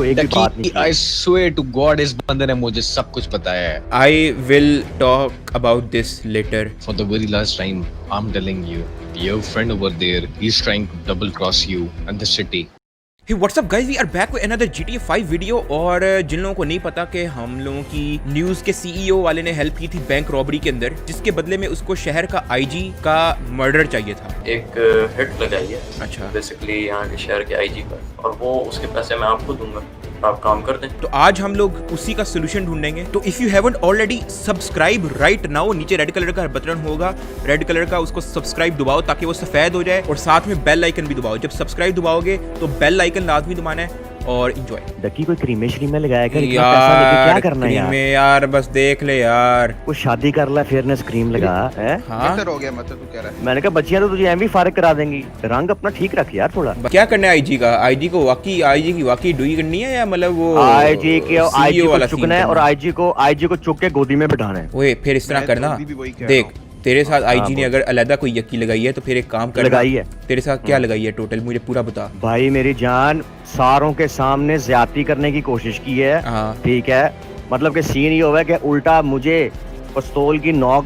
उसको एक भी बात नहीं की। I swear to God, इस बंदे ने मुझे सब कुछ बताया है। I will talk about this later. For the very last time, I'm telling you, your friend over there, he's trying to double cross you and the city. Hey, what's up guys? We are back with another GTA 5 video. और जिन लोगों को नहीं पता कि हम लोगों की news के सीईओ वाले ने हेल्प की थी बैंक रॉबरी के अंदर, जिसके बदले में उसको शहर का आईजी का मर्डर चाहिए था। एक हिट लगाई है अच्छा, बेसिकली यहाँ के शहर के आईजी पर, और वो उसके पैसे मैं आपको दूंगा, आप काम कर दें। तो आज हम लोग उसी का सोल्यूशन ढूंढेंगे। तो if you haven't already subscribe right now, नीचे रेड कलर का बटन होगा, रेड कलर का, उसको सब्सक्राइब दबाओ ताकि वो सफेद हो जाए, और साथ में बेल आइकन भी दबाओ। जब सब्सक्राइब दबाओगे तो बेल आइकन लाजमी दबाना है। और एंजॉय। डकी कोई क्रीमे श्रीमे लगाया कर, इतना पैसा लेके क्या करना है यार? यार बस देख ले यार, कुछ शादी कर ला फिर ने स्क्रीम लगा है। हाँ? हो गया मतलब तू कह रहा है। मैंने कहा बच्चियां तो तुझे एम भी फारिग करा देंगी, रंग अपना ठीक रख यार थोड़ा। क्या करना है आईजी का? आईजी को वाकई आईजी की वाकई डुई करनी है, या मतलब वो आईजी को वाला चुकना है, और आईजी को चुक के गोदी में बिठाना है। ओए फिर इस तरह करना, देख तेरे साथ आईजी ने अगर अलग कोई यकी लगाई है तो फिर एक काम कर, लगाई है तेरे साथ क्या लगाई है टोटल, मुझे पूरा बता भाई। मेरी जान, सारों के सामने ज्यादती करने की कोशिश की है, ठीक है? मतलब कि सीन ये हुआ कि उल्टा मुझे पिस्तौल की नोक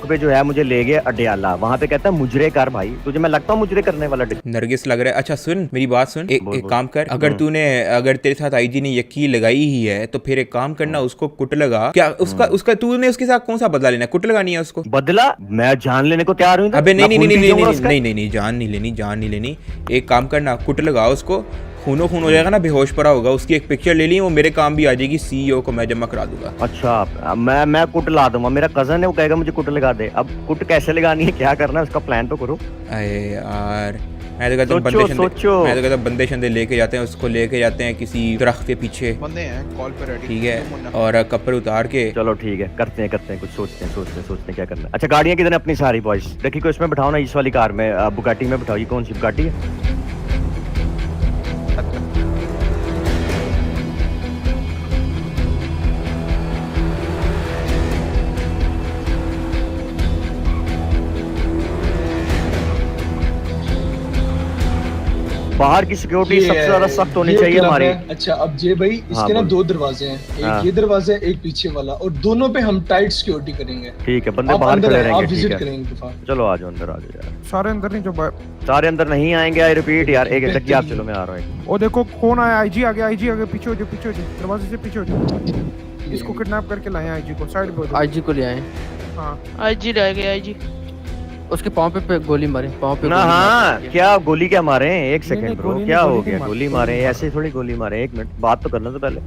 पे जो है मुझे ले गए अडियाला, वहाँ पे कहता है मुजरे कर भाई, तुझे मैं लगता हूँ मुजरे करने वाला। नरगिस लग रहा है। अच्छा सुन मेरी बात सुन, एक काम कर, अगर तेरे साथ आईजी ने यकी लगाई ही है तो फिर एक काम करना, उसको कुट लगा। क्या उसका तूने उसके साथ कौन सा बदला लेना? कुट लगानी है उसको? बदला मैं जान लेने को तैयार हूँ। अबे नहीं, जान नहीं लेनी। एक काम करना, कुट लगा उसको, खूनो खून हो जाएगा ना, बेहोश पड़ा होगा, उसकी एक पिक्चर ले ली, वो मेरे काम भी आ जाएगी, सीईओ को मैं जमा करा दूंगा। अच्छा मैं कुट ला दूंगा, मेरा कजन है वो कहेगा मुझे कुट लगा दे। अब कुट कैसे लगानी है, क्या करना है, उसका प्लान तो करो। अरे यार मैं तो कहता बंदे शंदे लेके जाते हैं, उसको लेके जाते हैं किसी दरख्त के पीछे, बंदे हैं कॉल पे रेडी, ठीक है, और कपड़े उतार के। चलो ठीक है, करते हैं कुछ सोचते हैं क्या करना है। अच्छा गाड़ियां किधर अपनी सारी बॉयज? डकी को इसमें बिठाओ ना, इस वाली कार में, बुगाटी में बिठाओ। ये कौन सी बुगाटी है? बाहर की सिक्योरिटी सबसे ज्यादा सख्त होनी चाहिए हमारी। अच्छा अब जे भाई इसके ना दो दरवाजे हैं, एक ये दरवाजा है, एक पीछे वाला, और दोनों पे हम टाइट सिक्योरिटी करेंगे। ठीक है, बंदे बाहर खड़े रहेंगे, विजिट करेंगे। चलो आ जाओ अंदर, आ जाओ यार। सारे अंदर नहीं, जो सारे अंदर नहीं आएंगे। आई रिपीट यार, एक टक्की आप चलो, मैं आ रहा हूँ। ओ देखो कौन आया, आईजी आ गया, आईजी आ गया, पीछे हो जाओ, दरवाजे से पीछे हो जाओ। इसको किडनैप करके लाए आईजी को, साइड पे आईजी को ले आए। हां आईजी ले गए, आईजी उसके पाँव पे गोली मारे, पाँव पे ना। हाँ क्या गोली क्या मारे? एक सेकंड ब्रो, क्या हो गया? गोली मारे ऐसे थोड़ी गोली मारे, एक मिनट बात तो करना तो पहले।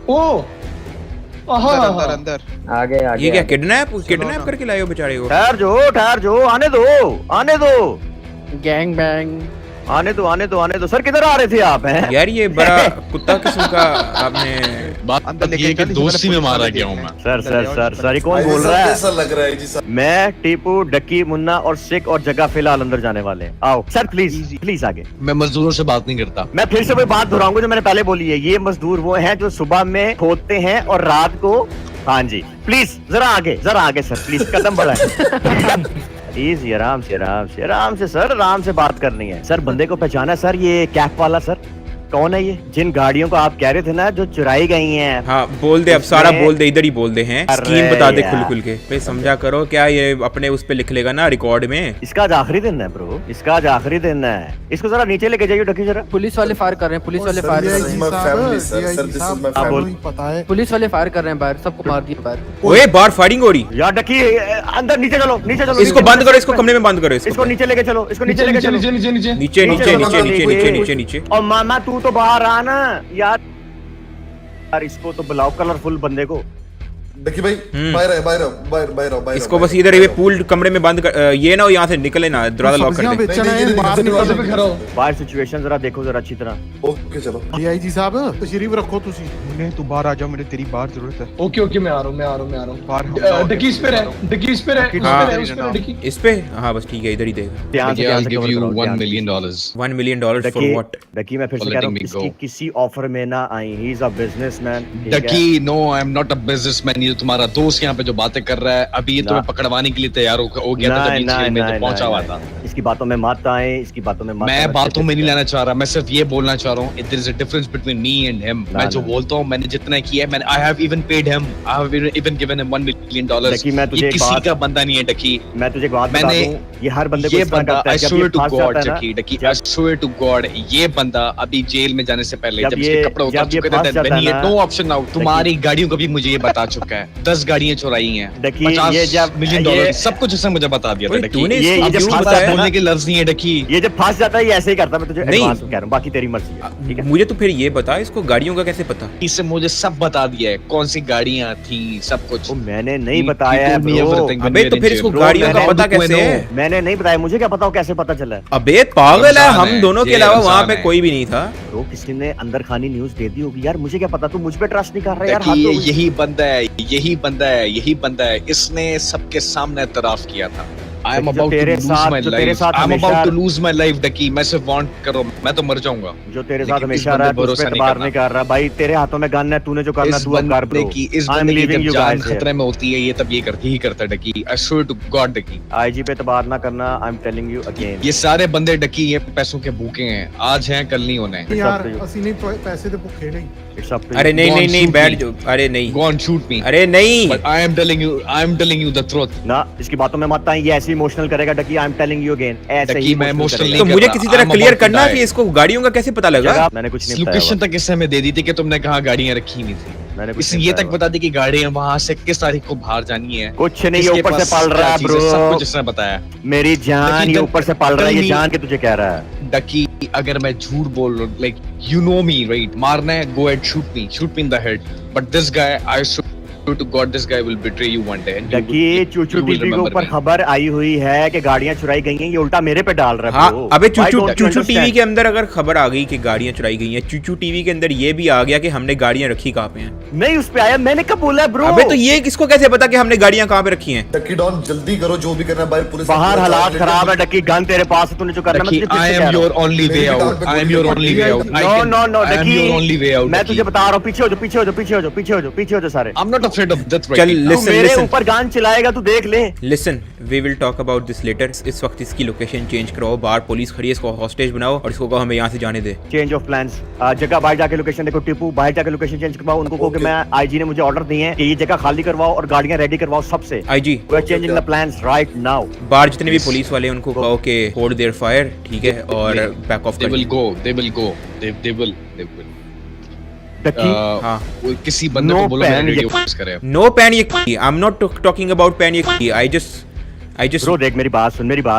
ओ अंदर आ गए। ये क्या किडनैप करके लाए हो बेचारे को? ठहर जो, आने दो। गैंग बैंग आने दो। सर किधर आ रहे थे आप? हैं यार ये बड़ा कुत्ता किस्म का आपने बात ये कि दोस्ती में मारा गया हूँ मैं। सर ये कौन बोल रहा है? ऐसा लग रहा है जी सर। मैं टीपू, डक्की, मुन्ना और सिक और जगह फिलहाल अंदर जाने वाले हैं। आओ सर, प्लीज आगे। मैं मजदूरों से बात नहीं करता। मैं फिर से वही बात दोहराऊंगा जो मैंने पहले बोली है। ये मजदूर वो हैं जो सुबह में खोदते हैं और रात को। हाँ जी प्लीज जरा आगे सर, प्लीज कदम बढ़ाएं। इजी, आराम से सर, आराम से बात करनी है। सर बंदे को पहचाना सर, ये कैप वाला सर कौन है? ये जिन गाड़ियों को आप कह रहे थे ना जो चुराई गई हैं। हाँ बोल दे, अब सारा बोल दे, इधर ही बोल दे हैं, स्कीम बता दे खुल के। भाई समझा करो, क्या ये अपने उस पे लिख लेगा ना रिकॉर्ड में? इसका आज आखिरी दिन है ब्रो, इसका आज आखिरी दिन है। इसको जरा नीचे लेके जाइए डकी जरा। पुलिस वाले फायर कर रहे हैं, पुलिस वाले फायर कर रहे हैं बाहर, सबको मार दिया बाहर। ओए बाहर फायरिंग हो रही यार डकी अंदर, नीचे चलो। इसको बंद करो, इसको कमरे में बंद करो, इसको नीचे लेके चलो, नीचे। और मामा तू तो बाहर आ ना यार, इसको तो बुलाओ कलरफुल बंदे को। देखिए भाई, बाहर इसको बस इधर ये पूल कमरे में बंद कर, ये ना यहाँ से निकले ना, दरवाजा लॉक कर दे। बाहर सिचुएशन जरा देखो जरा अच्छी तरह। ओके चलो। आईजी साहब तशरीफ रखो, तू बाहर आ जाओ, मुझे तेरी बाहर जरूरत है। ओके मैं आ रहा हूँ। डकी इस पे है, इस पे। हाँ बस ठीक है, इधर ही देख। I'll give you $1 million. $1 million for what? डकी मैं फिर से कह रहा हूँ, किसी ऑफर में ना आई। He is a businessman. Ducky, no, I'm not a businessman. ये तुम्हारा दोस्त यहाँ पे जो बातें कर रहा है, अभी ये तुम्हें पकड़वाने के लिए तैयार हो गया था जब जेल में जब पहुंचा हुआ था। इसकी बातों में मत आए, इसकी बातों में मत। मैं बातों में नहीं लाना चाह रहा, मैं सिर्फ ये बोलना चाह रहा हूँ there is a difference between me and him. मैं जो बोलता हूँ मैंने जितना किया है, मैंने I have even paid him, I have even given him $1 million। ये किसी का बंदा नहीं है डकी। मैं तुझे एक बात बता दूं, ये हर बंदे को ये इस तरह बंदा करता है आई जब ये स्वेयर टू फंस गॉड जाता है ना, डकी आई स्वेयर टू गॉड ये बंदा अभी जेल में जाने से पहले जब इसके कपड़े उतार चुके थे then he no option now. तुम्हारी गाड़ियों को भी मुझे ये बता चुका है, 10 गाड़ियां चुराई हैं, $50 million सब कुछ उसने मुझे बता दिया था डकी। ये जब फंस जाता है बोलने के लफ्ज नहीं है डकी। ये जब फंस जाता है ये ऐसे ही करता है। मैं तुझे एडवांस में कह रहा हूं, बाकी तेरी मर्जी है, ठीक है। मुझे तो फिर ये बता, इसको गाड़ियों का कैसे पता? इससे मुझे सब बता दिया है, कौन सी गाड़ियां थी, सब कुछ। मैंने नहीं बताया है ब्रो। अबे तो फिर इसको गाड़ियों का पता कैसे है? मैंने नहीं बताया, मुझे क्या पता कैसे पता चला है? अबे पागल है, हम दोनों के अलावा वहाँ पे कोई भी नहीं था। ब्रो किसी ने अंदर खानी न्यूज़ दे दी होगी यार, मुझे क्या पता। तू मुझ पे ट्रस्ट नहीं कर रहा यार। यही बंदा है, यही बंदा है, यही बंदा है। इसने सबके सामने एतराफ किया था। I am about to lose my life. I am about to lose my life, डकी। मैं सिर्फ वांट करो, मैं तो मर जाऊंगा। जो तेरे साथ हमेशा रहा है, उस पे एतबार नहीं कर रहा भाई। तेरे हाथों में गन है, तूने जो करना तू अब कर ब्रो। इस बंदे की जब जान खतरे में होती है, ये तब ये करती ही करता है Ducky. I swear to God Ducky. IG पे एतबार ना करना, I am telling you again. ये सारे बंदे डकी ये पैसों के भूखे हैं, आज हैं कल नहीं होने। यार ਅਸੀਂ ਨਹੀਂ ਪੈਸੇ ਦੇ ਭੁੱਖੇ ਨਹੀਂ। अरे नहीं बैठ जो, अरे नहीं Go on shoot me। अरे नहीं, But I am telling you the truth। ना इसकी बातों में मत आए, ये ऐसे इमोशनल करेगा Ducky. I am telling you again, ऐसे ही मैं इमोशनल नहीं तो कर मुझे रहा। किसी तरह I'm क्लियर about to करना die। कि इसको गाड़ियों का कैसे पता लगा। मैंने कुछ नहीं लोकेशन तक इससे हमें दे दी थी कि तुमने कहा गाड़ियां रखी हुई थी। इसने ये तक बता दी कि गाड़ियां वहां से किस तारीख को बाहर जानी है। कुछ नहीं, ये ऊपर से पल रहा है ब्रो, सब कुछ इसने बताया। मेरी जान ये ऊपर से पल रहा है, ये जान के तुझे कह रहा है डकी। अगर मैं झूठ बोल रहा हूँ, like you know me right, मारना है go at shoot me in the head, but this guy I to God this guy will betray you one day and Ducky. ChuChu TV के ऊपर खबर आई हुई है कि गाड़ियां चुराई गई हैं, ये उल्टा मेरे पे डाल रहा है। हाँ, अबे चूचू टीवी के अंदर अगर खबर आ गई कि गाड़ियां चुराई गई हैं, चूचू टीवी के अंदर ये भी आ गया कि हमने गाड़ियां रखी कहाँ पे हैं। नहीं उस पे आया, मैंने कब बोला है ब्रो? अबे तो ये किसको कैसे पता कि हमने गाड़ियां कहाँ पे रखी हैं? डकी डॉन जल्दी करो, जो भी करना है भाई। पुलिस बाहर हालात खराब है डकी, गन तेरे पास है, तूने जो करना है। I am your only way out। I am your only way out। No I am your only way out। मैं तुझे बता रहा हूँ, पीछे हो जाओ सारे। I'm not afraid of death right चल now। मेरे ऊपर गान चलाएगा तू देख ले। Listen, we will talk about this letter. इस वक्त इसकी लोकेशन चेंज कराओ, बाहर पुलिस खड़ी है, इसको हॉस्टेज बनाओ और इसको कहो हमें यहाँ से जाने दे। चेंज ऑफ प्लान्स, जगह बाहर जाके लोकेशन देखो। टिप्पू बाहर जाके लोकेशन चेंज करवाओ, उनको कहो कि मैं आईजी ने मुझे ऑर्डर दिए हैं कि ये जगह खाली करवाओ और गाड़ियां रेडी करवाओ सबसे। IG we are changing the plans right now. बाहर जितने भी पुलिस वाले उनको कहो कि होल्ड देयर फायर, ठीक है, और back of They will go। They will। हाँ, किसी बंदे को बोलो मेरा रेडियो फोकस करे। No panic, I am not talking about panic, I just bro देख मेरी बात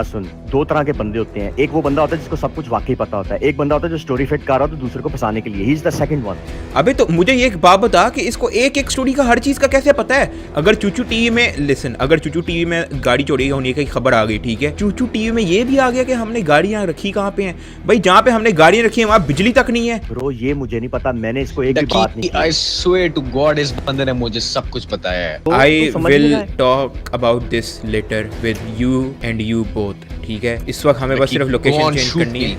सुन। दो तरह के बंदे होते हैं, एक वो बंदा होता है जिसको सब कुछ वाकई पता होता है, एक बंदा होता है जो स्टोरी फिट कर रहा होता है दूसरे को फंसाने के लिए। He is the second one. अबे तो मुझे ये एक बात बता कि इसको एक एक स्टोरी का हर चीज का कैसे पता है? अगर चूचू टीवी में लिसन, अगर चूचू टीवी में गाड़ी चोरी होने की खबर आ गई, ठीक है, चूचू टीवी में ये भी आ गया कि हमने गाड़ियां रखी कहाँ पे हैं। भाई जहाँ पे हमने गाड़ियां रखी है वहाँ बिजली तक नहीं है। ब्रो ये मुझे नहीं पता, मैंने इसको एक भी बात नहीं की। I swear to God इस बंदे ने मुझे सब कुछ बताया है। I will talk about this later with you and you both, ठीक है। इस वक्त हमें बस सिर्फ लोकेशन चेंज करनी है।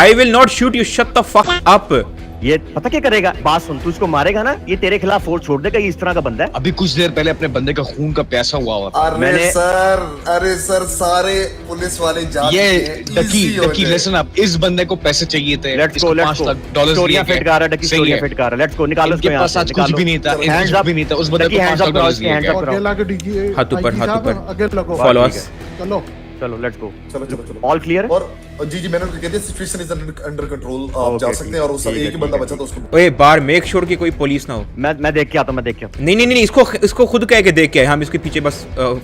I will not shoot you, shut the fuck up। ये पता क्या करेगा? बात सुन, तू इसको मारेगा ना, ये तेरे खिलाफ फोर्स छोड़ देगा, ये इस तरह का बंदा है। अभी कुछ देर पहले अपने बंदे का खून का प्यासा हुआ था। अरे सर सारे पुलिस वाले जाते हैं। डकी लिसन अप, इस बंदे को पैसे चाहिए थे। लेट्स गो $5 स्टोरियां फिट कर रहा है डकी, स्टोरियां फिट कर रहा है। लेट्स गो, निकालो इसको यहां से। कुछ भी नहीं था, कुछ भी नहीं था। उस बंदे को $5 दिए गए। हाथ ऊपर आगे लगो। Follow us. चलो लेट्स गो। चलो ऑल क्लियर। और जी मैंने कह दिया सिचुएशन इज अंडर कंट्रोल, आप जा सकते हैं। और उस एक ही बंदा बचा था, उसको ओए बाहर मेक श्योर कि कोई पुलिस ना हो। मैं देख के आता हूं, नहीं, इसको खुद कह के देख के हम इसके पीछे बस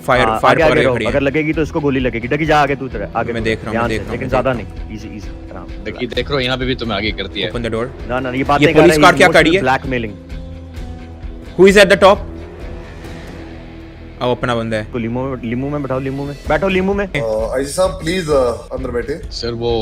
फायर खड़ी है। अगर लगेगी तो इसको गोली लगेगी। डकी जा आगे, तू इधर आगे। मैं देख रहा हूं, लेकिन ज्यादा नहीं, इजी आराम। डकी देख रहा हूं, यहां पे भी तुम्हें आगे करती है। Open the door. ना ये बात नहीं कर रहा है। पुलिस कार क्या खड़ी है? Blackmailing. Who is at the top? अब अपना बंदा है। तो लीमू में बैठाओ, लीमू में बैठो, लीमू में। आईजी साहब प्लीज अंदर बैठे। सर वो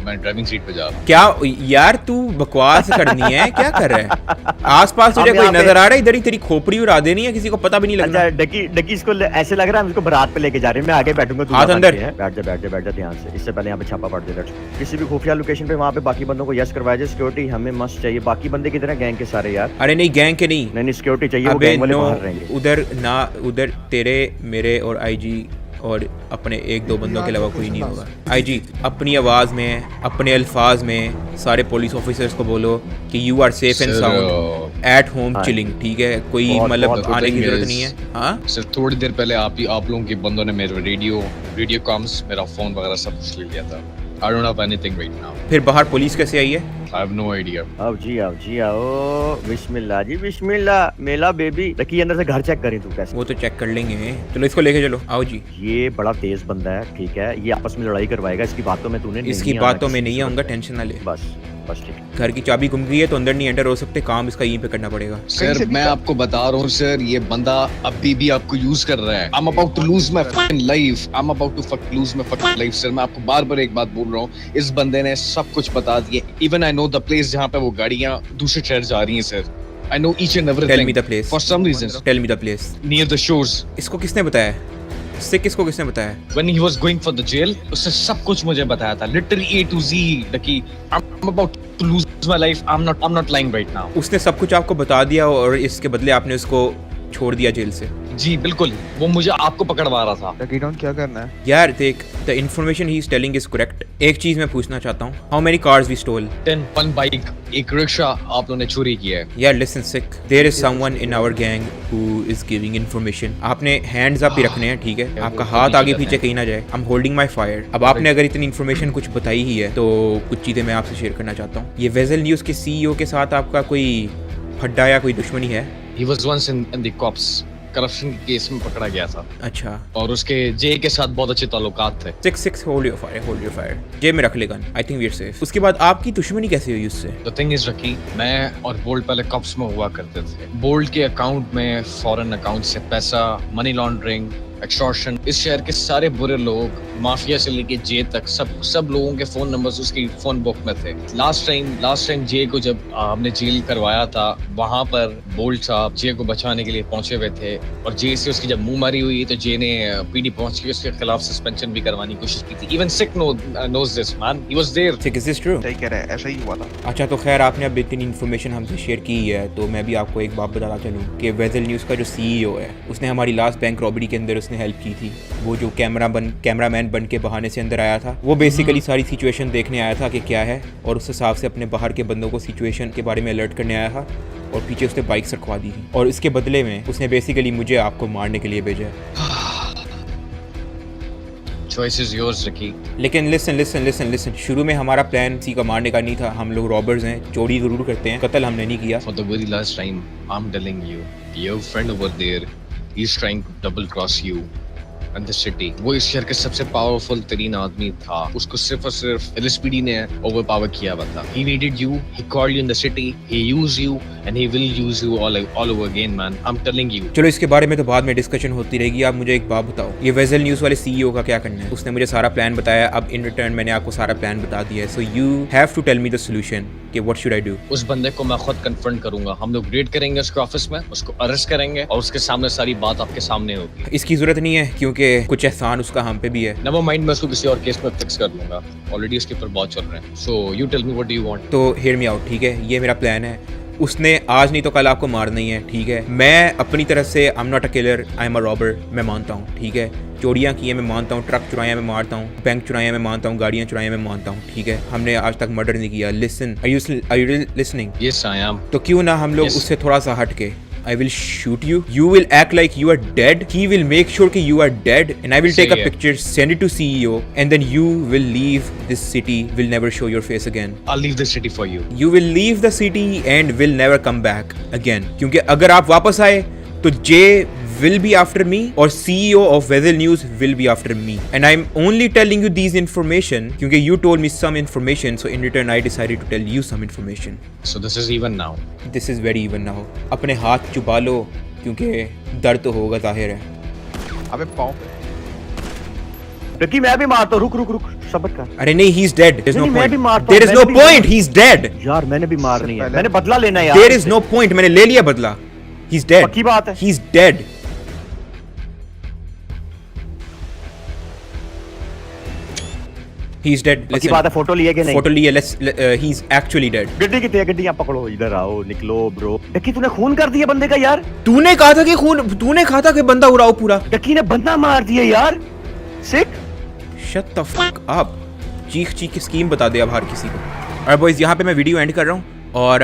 मैं ड्राइविंग सीट पे जा रहा हूँ। क्या यार तू बकवास करनी है, क्या कर रहा है? आसपास तुझे कोई नजर आ रहा है? इधर ही तेरी खोपड़ी उड़ा देनी है, किसी को पता भी नहीं लगना। अच्छा डकी इसको ऐसे लग रहा है इसको बारात पे लेके जा रहे हैं। मैं आगे बैठूंगा, तू हाथ अंदर। बैठ जा ध्यान से। इससे पहले यहाँ पे छापा पड़ जाएगा। किसी भी खुफिया लोकेशन पे वहाँ पे बाकी बंदों को यस करवाया जाए। सिक्योरिटी हमें मस्त चाहिए। बाकी बंदे किधर हैं गैंग के सारे यार? अरे नहीं गैंग के नहीं, सिक्योरिटी चाहिए। वो अबे गैंग वाले नो, बाहर रहेंगे उधर ना, उधर तेरे मेरे और आईजी और अपने एक दो बंदों के अलावा कोई नहीं होगा। आईजी अपनी आवाज में, अपने अल्फाज में सारे पुलिस ऑफिसर्स को बोलो कि you are safe and sound at home chilling, ठीक है? कोई मतलब आने की जरूरत नहीं है। हाँ सर थोड़ी देर पहले आप लोगों के बंदों ने मेरे रेडियो कॉम्स, मेरा फोन वगैरह सब कुछ ले लिया था। I don't have anything right now. फिर बाहर पुलिस कैसे आई है? I have no idea. आओ जी आओ। बिस्मिल्लाह जी बिस्मिल्लाह। मेला बेबी रखी अंदर से घर चेक करें तू कैसे? वो तो चेक कर लेंगे। चलो इसको लेके चलो। आओ जी। ये बड़ा तेज बंदा है, ठीक है? ये आपस में लड़ाई करवाएगा। इसकी बातों में तूने इसकी बातों में नहीं आऊंगा, टेंशन ना ले। बस ठीक है। घर की चाबी गुम गई है तो अंदर नहीं एंटर हो सकते, काम इसका यहीं पे करना पड़ेगा। सर मैं आपको बता रहा हूँ सर, ये बंदा अभी भी आपको यूज कर रहा है। I'm about to lose my fucking life. I'm about to lose my fucking life sir. मैं आपको बार एक बात बोल रहा हूँ, इस बंदे ने सब कुछ बता दिया। Even I know the place जहाँ पे वो गाड़ियाँ दूसरे शहर जा रही हैं sir. I know each and everything. Tell me the place. For some reason. Tell me the place. Near the shores. इसको किसने बताया? इससे किसको किसने बताया? When he was going for the jail, उसने सब कुछ मुझे बताया था, literally A to Z. कि I'm about to lose my life. I'm not lying right now. उसने सब कुछ आपको बता दिया और इसके बदले आपने उसको छोड़ दिया जेल से? जी बिल्कुल, वो मुझे आपको पकड़वा रहा था। टकी डाउन क्या करना है? यार देख, the information he is telling is correct. एक चीज मैं पूछना चाहता हूँ, how many cars we stole? 1 bike, एक रिक्शा आप लोगों ने चोरी किया है। यार listen Sick, there is someone in our gang who is giving information. आपने हैंड्स अप ही रखने हैं, ठीक है? आपका हाथ आगे पीछे कहीं ना जाए। I am holding my fire. अब आपने अगर इतनी इन्फॉर्मेशन कुछ बताई ही है तो कुछ चीजें मैं आपसे शेयर करना चाहता हूँ। ये वेजल न्यूज़ के सीईओ के साथ आपका कोई फड्डा या कोई दुश्मनी है? He was once in the cops. Corruption के केस में पकड़ा गया था। अच्छा। और उसके जे के साथ बहुत अच्छे ताल्लुकात थे। 6 होल्ड योर फायर। जेब में रख ले gun. I think we are safe. उसके बाद आपकी दुश्मनी कैसे हुई उससे? द थिंग इज रकी, मैं और बोल्ट पहले कॉप्स में हुआ करते थे। बोल्ट के अकाउंट में फॉरेन अकाउंट से पैसा, मनी लॉन्ड्रिंग, एक्सटॉर्शन, इस शहर के सारे बुरे लोग, माफिया से लेके जे तक, सब लोगों के फोन नंबर्स उसकी फोन बुक में थे। लास्ट टाइम जे को जब हमने जेल करवाया था, वहां पर बोल्ट साहब जे को बचाने के लिए पहुंचे हुए थे और जे से उसकी जब मुंह मारी हुई तो जे ने पीडी पहुंच के उसके खिलाफ सस्पेंशन भी करवाने की कोशिश की थी। Even Sick knows this man, he was there. Sick, is this true? सही कह रहा है, ऐसा ही हुआ था। अच्छा तो खैर, आपने अब इतनी इन्फॉर्मेशन हमसे शेयर की है तो मैं भी आपको एक बात बताना चलूँ कि वेजल न्यूज़ का जो सीईओ है, उसने हमारी लास्ट बैंक रॉबरी के अंदर उसने हेल्प की थी। वो जो कैमरामैन बन के बहाने से अंदर आया था, वो बेसिकली सारी सिचुएशन देखने आया था कि क्या है, और उस हिसाब से अपने बाहर के बंदों को सिचुएशन के बारे में अलर्ट करने आया था और पीछे उसने बाइक रखवा दी थी और इसके बदले में उसने बेसिकली मुझे आपको मारने के लिए भेजा है। Choice is yours, Ricky. लेकिन लिसन, शुरू में हमारा प्लान किसी को मारने का नहीं था। हम लोग रॉबर्स हैं, चोरी जरूर करते हैं, कत्ल हमने नहीं किया। For the very last time, I'm telling you, your friend over there, he's trying to double cross you and the city. वो इस शहर के सबसे पावरफुल तरीन आदमी था। उसको सिर्फ और सिर्फ LSPD ने ओवरपावर किया हुआ था। He needed you, he called you in the city, he used you and he will use you all over again, man. I'm telling you. चलो इसके बारे में तो बाद में डिस्कशन होती रहेगी। आप मुझे एक बात बताओ, ये वेजल न्यूज़ वाले सीईओ का क्या करना है? उसने मुझे सारा प्लान बताया, अब इन रिटर्न मैंने आपको सारा प्लान बता दिया है। So you have to tell me the solution कि व्हाट शुड आई डू? उस बंदे को मैं खुद कन्फ्रंट करूंगा। हम लोग रेड करेंगे उसके ऑफिस में, उसको अरेस्ट करेंगे और उसके सामने सारी बात आपके सामने होगी। इसकी जरूरत नहीं है क्योंकि कुछ एहसान उसका हम पे भी है। नेवर माइंड, मैं उसको किसी और केस में फिक्स कर लूंगा। ऑलरेडी उसके ऊपर बहुत चल रहे हैं। So you tell me what do you want. तो हियर मी आउट, ठीक है? ये मेरा प्लान है। उसने आज नहीं तो कल आपको मारना ही है, ठीक है? मैं अपनी तरफ से आई am not a killer, I am a robber, मैं मानता हूँ, ठीक है? चोरियाँ की है मैं मानता हूँ, ट्रक चुराया मैं मारता हूँ, बैंक चुराया मैं मानता हूँ, गाड़ियाँ चुराया मैं मानता हूँ, ठीक है? हमने आज तक मर्डर नहीं किया। Listen, are you listening? Yes I am. तो क्यों ना हम लोग उससे थोड़ा सा हट के, I will shoot you. You will act like you are dead. He will make sure that you are dead, and I will take a picture, send it to CEO, and then you will leave this city. Will never show your face again. I'll leave the city for you. You will leave the city and will never come back again. क्योंकि अगर आप वापस आए तो Jay will be after me or CEO of Weather News will be after me. And I'm only telling you these information क्योंकि you told me some information, so in return I decided to tell you some information. So this is even now. This is very even now. अपने हाथ चुबा लो क्योंकि दर्द तो होगा, जाहिर है। अबे पाँव पे। डकी मैं भी मारता हूँ, रुक रुक रुक सब्र कर। अरे नहीं, he is dead. There's no नहीं, मैं भी point. मारता हूँ, There is मैंने no भी point. He's dead. यार मैंने भी मारनी है, मैंने बदला लेना है यार। There is no point. मैंने ले लिया बदला। He's dead. पक्की बात है। He's dead. He's dead. पक्की बात है, फोटो लिए कि नहीं? फोटो लिए। He's actually dead. गड्डी कितनी है? गड्डी यहाँ पकड़ो, इधर आओ, निकलो ब्रो। डकी तूने खून कर दिया बंदे का यार। तूने कहा था कि बंदा उड़ाओ पूरा। डकी ने बंदा मार दिया यार। सिक। Shut the fuck up. चीख की स्कीम बता दे अब हर किसी को। और बॉयज यहाँ पे मैं वीडियो एंड कर रहा हूँ। और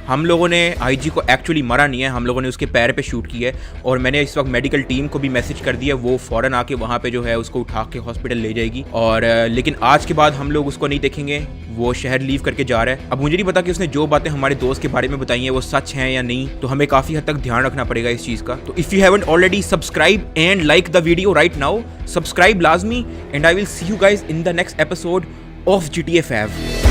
हम लोगों ने आईजी को एक्चुअली मरा नहीं है, हम लोगों ने उसके पैर पे शूट किया है। और मैंने इस वक्त मेडिकल टीम को भी मैसेज कर दिया, वो फ़ौरन आके वहाँ पे जो है उसको उठा के हॉस्पिटल ले जाएगी। और लेकिन आज के बाद हम लोग उसको नहीं देखेंगे, वो शहर लीव करके जा रहा है। अब मुझे नहीं पता कि उसने जो बातें हमारे दोस्त के बारे में बताई हैं वो सच हैं या नहीं, तो हमें काफ़ी हद तक ध्यान रखना पड़ेगा इस चीज़ का। तो if you haven't already subscribe and like the video right now, subscribe लाजमी, and I will see you guys in the next episode of GTA 5।